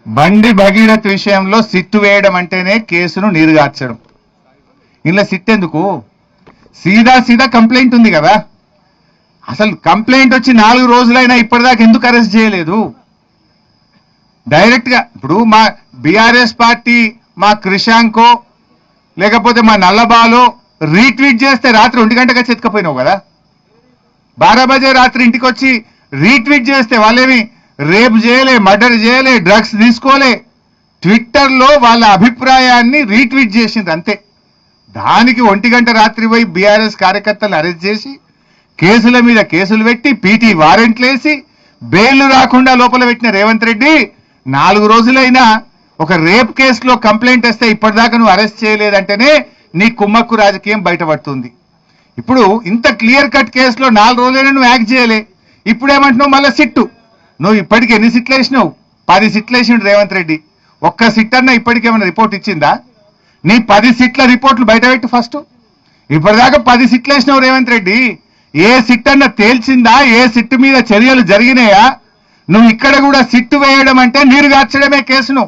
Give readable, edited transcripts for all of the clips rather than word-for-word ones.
బండి భగీరథ్ విషయంలో సిట్టు వేయడం అంటేనే కేసును నీరుగార్చడం. ఇలా సిట్ ఎందుకు? సీదా కంప్లైంట్ ఉంది కదా. అసలు కంప్లైంట్ వచ్చి 4 రోజులైనా ఇప్పటిదాకా ఎందుకు అరెస్ట్ చేయలేదు? డైరెక్ట్ గా ఇప్పుడు మా బీఆర్ఎస్ పార్టీ మా క్రిషాంకో లేకపోతే మా నల్లబాలో రీట్వీట్ చేస్తే రాత్రి 1 గంటగా చెతకపోయినావు కదా. 12 బజే రాత్రి ఇంటికి వచ్చి రీట్వీట్ చేస్తే వాళ్ళేమి రేప్ చేయలే, మర్డర్ చేయలే, డ్రగ్స్ తీసుకోలే. ట్విట్టర్లో వాళ్ళ అభిప్రాయాన్ని రీట్వీట్ చేసింది అంతే. దానికి 1 గంట రాత్రి పోయి బీఆర్ఎస్ కార్యకర్తలు అరెస్ట్ చేసి కేసుల మీద కేసులు పెట్టి పీటీ వారెంట్లు వేసి బెయిల్ రాకుండా లోపల పెట్టిన రేవంత్ రెడ్డి 4 రోజులైనా ఒక రేప్ కేసులో కంప్లైంట్ వస్తే ఇప్పటిదాకా నువ్వు అరెస్ట్ చేయలేదంటేనే నీ కుమ్మక్కు రాజకీయం బయటపడుతుంది. ఇప్పుడు ఇంత క్లియర్ కట్ కేసులో 4 రోజులైనా నువ్వు యాక్ట్ చేయలే. ఇప్పుడేమంటున్నావు మళ్ళీ సిట్టు. నువ్వు ఇప్పటికి ఎన్ని సిట్లు వేసినావు? 10 సిట్లు వేసిండు రేవంత్ రెడ్డి. ఒక్క సిట్ అన్నా ఇప్పటికేమైనా రిపోర్ట్ ఇచ్చిందా? నీ 10 సిట్ల రిపోర్ట్లు బయటపెట్టు ఫస్ట్. ఇప్పటిదాకా 10 సిట్లు వేసినావు రేవంత్ రెడ్డి. ఏ సిట్ అన్నా తేల్చిందా? ఏ సిట్టు మీద చర్యలు జరిగినాయా? నువ్వు ఇక్కడ కూడా సిట్టు వేయడం అంటే నీరుగార్చడమే కేసును.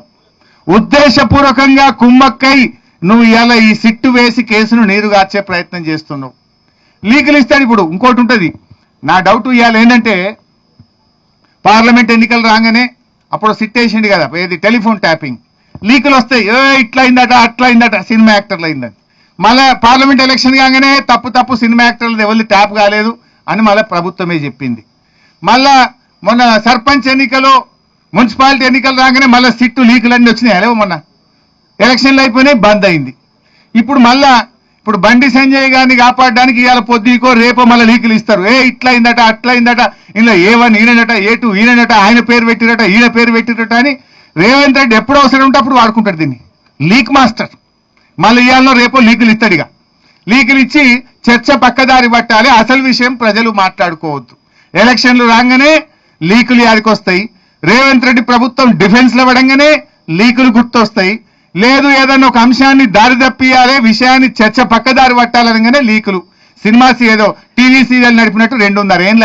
ఉద్దేశపూర్వకంగా కుమ్మక్కై నువ్వు ఇలా ఈ సిట్టు వేసి కేసును నీరుగార్చే ప్రయత్నం చేస్తున్నావు. లీగల్ ఇస్తాడు. ఇప్పుడు ఇంకోటి ఉంటుంది. నా డౌట్ ఇవాళ ఏంటంటే పార్లమెంట్ ఎన్నికలు రాగానే అప్పుడు సిట్ వేసిండు కదా, ఏది టెలిఫోన్ ట్యాపింగ్ లీకులు వస్తాయి. ఇట్లా అయిందట అట్లా అయిందట, సినిమా యాక్టర్లు అయిందని. మళ్ళీ పార్లమెంట్ ఎలక్షన్ కాగానే తప్పు సినిమా యాక్టర్లు ఎవరిది ట్యాప్ కాలేదు అని మళ్ళీ ప్రభుత్వమే చెప్పింది. మళ్ళా మొన్న సర్పంచ్ ఎన్నికలు మున్సిపాలిటీ ఎన్నికలు రాగానే మళ్ళీ సిట్టు లీకులన్నీ వచ్చినాయి. అలేవో మొన్న ఎలక్షన్లు అయిపోయినాయి, బంద్ అయింది. ఇప్పుడు బండి సంజయ్ గారిని కాపాడడానికి ఇవాళ పొద్దుకో రేపో మళ్ళీ లీకులు ఇస్తారు. ఇట్లా అయిందట అట్లా అయిందట, ఇందులో A1 ఈయనట, A2 ఈయనట, ఆయన పేరు పెట్టిరట, ఈయన పేరు పెట్టిరట అని రేవంత్ రెడ్డి ఎప్పుడు అవసరం ఉంటే అప్పుడు వాడుకుంటాడు దీన్ని. Leak master. మళ్ళీ ఇవాళ రేపో లీకులు ఇస్తాడు. ఇక లీకులు ఇచ్చి చర్చ పక్కదారి పట్టాలి. అసలు విషయం ప్రజలు మాట్లాడుకోవద్దు. ఎలక్షన్లు రాగానే లీకులు యాడికి వస్తాయి. రేవంత్ రెడ్డి ప్రభుత్వం డిఫెన్స్ లో పడంగానే లీకులు గుర్తొస్తాయి. లేదు ఏదన్నా ఒక అంశాన్ని దారి తప్పియాలి, విషయాన్ని చర్చ పక్కదారి పట్టాలనగానే లీకులు. సినిమాస్ ఏదో టీవీ సీరియల్ నడిపినట్టు 2.5 ఏళ్ళ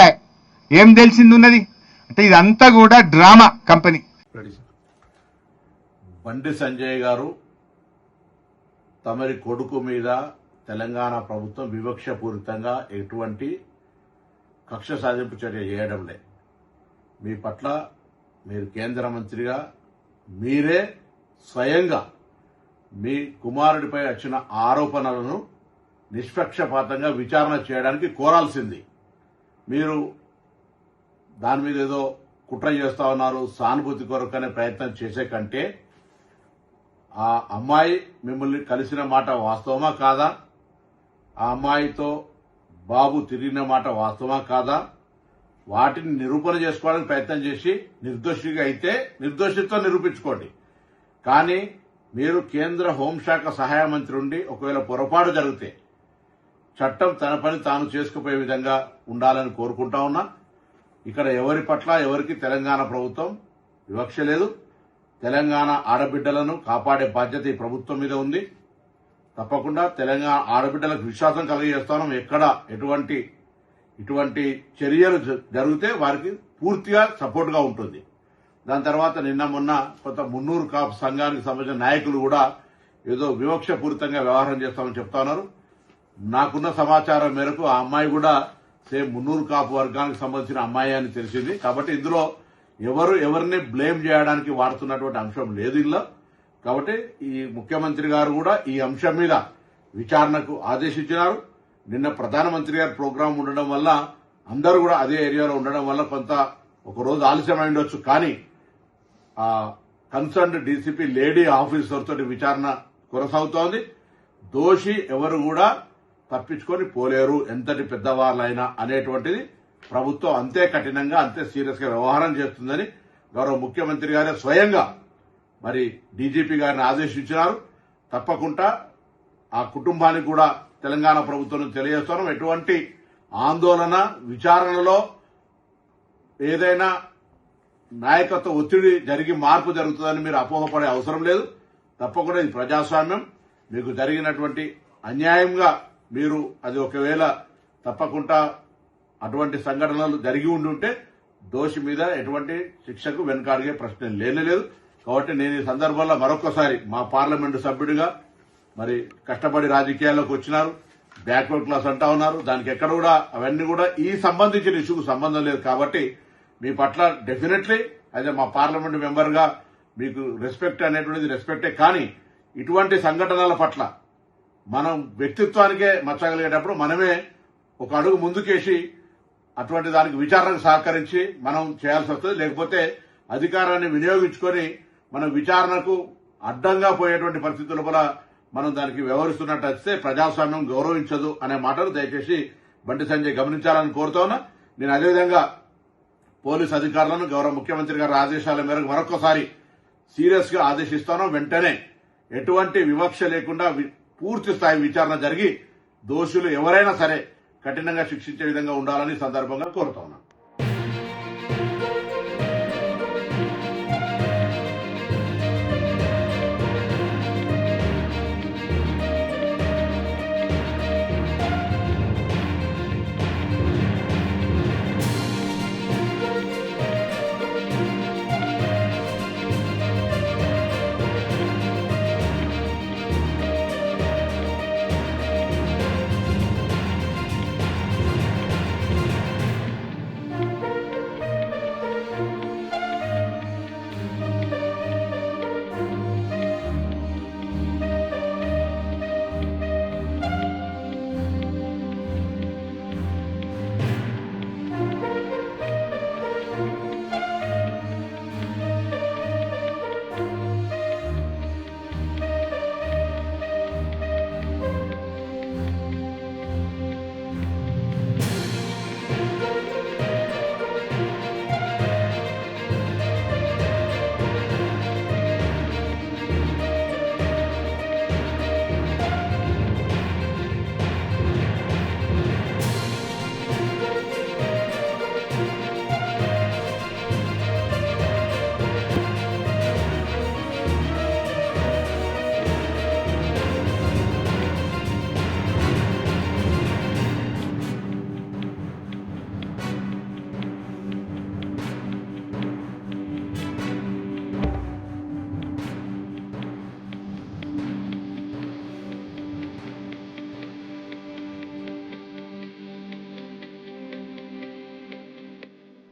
ఏం తెలిసింది ఉన్నది అంటే ఇదంతా కూడా డ్రామా కంపెనీ. బండి సంజయ్ గారు తమరి కొడుకు మీద తెలంగాణ ప్రభుత్వం వివక్షపూరితంగా ఎటువంటి కక్ష సాధింపు చర్య చేయడంలే. మీ పట్ల మీరు కేంద్ర మంత్రిగా మీరే స్వయంగా మీ కుమారుడిపై వచ్చిన ఆరోపణలను నిష్పక్షపాతంగా విచారణ చేయడానికి కోరాల్సింది. మీరు దాని మీద ఏదో కుట్ర చేస్తా ఉన్నారు, సానుభూతి కొరకనే ప్రయత్నం చేసే కంటే ఆ అమ్మాయి మిమ్మల్ని కలిసిన మాట వాస్తవమా కాదా, ఆ అమ్మాయితో బాబు తిరిగిన మాట వాస్తవమా కాదా, వాటిని నిరూపణ చేసుకోవడానికి ప్రయత్నం చేసి నిర్దోషిగా అయితే నిర్దోషిత్వం నిరూపించుకోండి. కానీ మీరు కేంద్ర హోంశాఖ సహాయ మంత్రి ఉండి ఒకవేళ పొరపాటు జరిగితే చట్టం తన పని తాను చేసుకుపోయే విధంగా ఉండాలని కోరుకుంటా ఉన్నా. ఇక్కడ ఎవరి పట్ల ఎవరికి తెలంగాణ ప్రభుత్వం వివక్ష లేదు. తెలంగాణ ఆడబిడ్డలను కాపాడే బాధ్యత ఈ ప్రభుత్వం మీద ఉంది. తప్పకుండా తెలంగాణ ఆడబిడ్డలకు విశ్వాసం కలిగజేస్తాం. ఎక్కడ ఇటువంటి చర్యలు జరిగితే వారికి పూర్తిగా సపోర్ట్గా ఉంటుంది. దాని తర్వాత నిన్న మొన్న కొంత మున్నూరు కాపు సంఘానికి సంబంధించిన నాయకులు కూడా ఏదో వివక్షపూరితంగా వ్యవహారం చేస్తామని చెప్తా ఉన్నారు. నాకున్న సమాచారం మేరకు ఆ అమ్మాయి కూడా సేమ్ మున్నూరు కాపు వర్గానికి సంబంధించిన అమ్మాయి అని తెలిసింది. కాబట్టి ఇందులో ఎవరిని బ్లేమ్ చేయడానికి వాడుతున్నటువంటి అంశం లేదు ఇందులో. కాబట్టి ఈ ముఖ్యమంత్రి గారు కూడా ఈ అంశం మీద విచారణకు ఆదేశించినారు. నిన్న ప్రధానమంత్రి గారి ప్రోగ్రాం ఉండడం వల్ల అందరూ కూడా అదే ఏరియాలో ఉండడం వల్ల కొంత ఒక రోజు ఆలస్యమై ఉండొచ్చు. కానీ ఆ కన్సర్న్డ్ డీసీపీ లేడీ ఆఫీసర్ తోటి విచారణ కొనసాగుతోంది. దోషి ఎవరు కూడా తప్పించుకొని పోలేరు, ఎంతటి పెద్దవాళ్ళైనా అనేటువంటిది ప్రభుత్వం అంతే కఠినంగా అంతే సీరియస్ గా వ్యవహారం చేస్తుందని గౌరవ ముఖ్యమంత్రి గారే స్వయంగా మరి డీజీపీ గారిని ఆదేశించినారు. తప్పకుండా ఆ కుటుంబానికి కూడా తెలంగాణ ప్రభుత్వం తెలియజేస్తున్నాం. ఎటువంటి ఆందోళన విచారణలో ఏదైనా నాయకత్వ ఒత్తిడి జరిగి మార్పు జరుగుతుందని మీరు అపోహపడే అవసరం లేదు. తప్పకుండా ఇది ప్రజాస్వామ్యం. మీకు జరిగినటువంటి అన్యాయంగా మీరు అది ఒకవేళ తప్పకుండా అటువంటి సంఘటనలు జరిగి ఉండుంటే దోషి మీద ఎటువంటి శిక్షకు వెనుకాడిగే ప్రశ్న లేనేలేదు. కాబట్టి నేను ఈ సందర్భంలో మరొకసారి మా పార్లమెంటు సభ్యుడిగా మరి కష్టపడి రాజకీయాల్లోకి వచ్చినారు, బ్యాక్వర్డ్ క్లాస్ అంటా ఉన్నారు, దానికి ఎక్కడ కూడా అవన్నీ కూడా ఈ సంబంధించిన ఇష్యూకు సంబంధం లేదు. కాబట్టి మీ పట్ల డెఫినెట్లీ అదే మా పార్లమెంట్ మెంబర్ గా మీకు రెస్పెక్ట్ అనేటువంటిది రెస్పెక్టే. కానీ ఇటువంటి సంఘటనల పట్ల మనం వ్యక్తిత్వానికే మచ్చగలిగేటప్పుడు మనమే ఒక అడుగు ముందుకేసి అటువంటి దానికి విచారణకు సహకరించి మనం చేయాల్సి వస్తుంది. లేకపోతే అధికారాన్ని వినియోగించుకొని మనం విచారణకు అడ్డంగా పోయేటువంటి పరిస్థితుల వల్ల మనం దానికి వ్యవహరిస్తున్నట్టు వస్తే ప్రజాస్వామ్యం గౌరవించదు అనే మాటలు దయచేసి బండి సంజయ్ గమనించాలని కోరుతా ఉన్నా. నేను అదేవిధంగా పోలీస్ అధికారులను గౌరవ ముఖ్యమంత్రి గారి ఆదేశాల మేరకు మరొకసారి సీరియస్ గా ఆదేశిస్తాను. వెంటనే ఎటువంటి వివక్ష లేకుండా పూర్తి స్థాయి విచారణ జరిగి దోషులు ఎవరైనా సరే కఠినంగా శిక్షించే విధంగా ఉండాలని సందర్భంగా కోరుతా ఉన్నాను.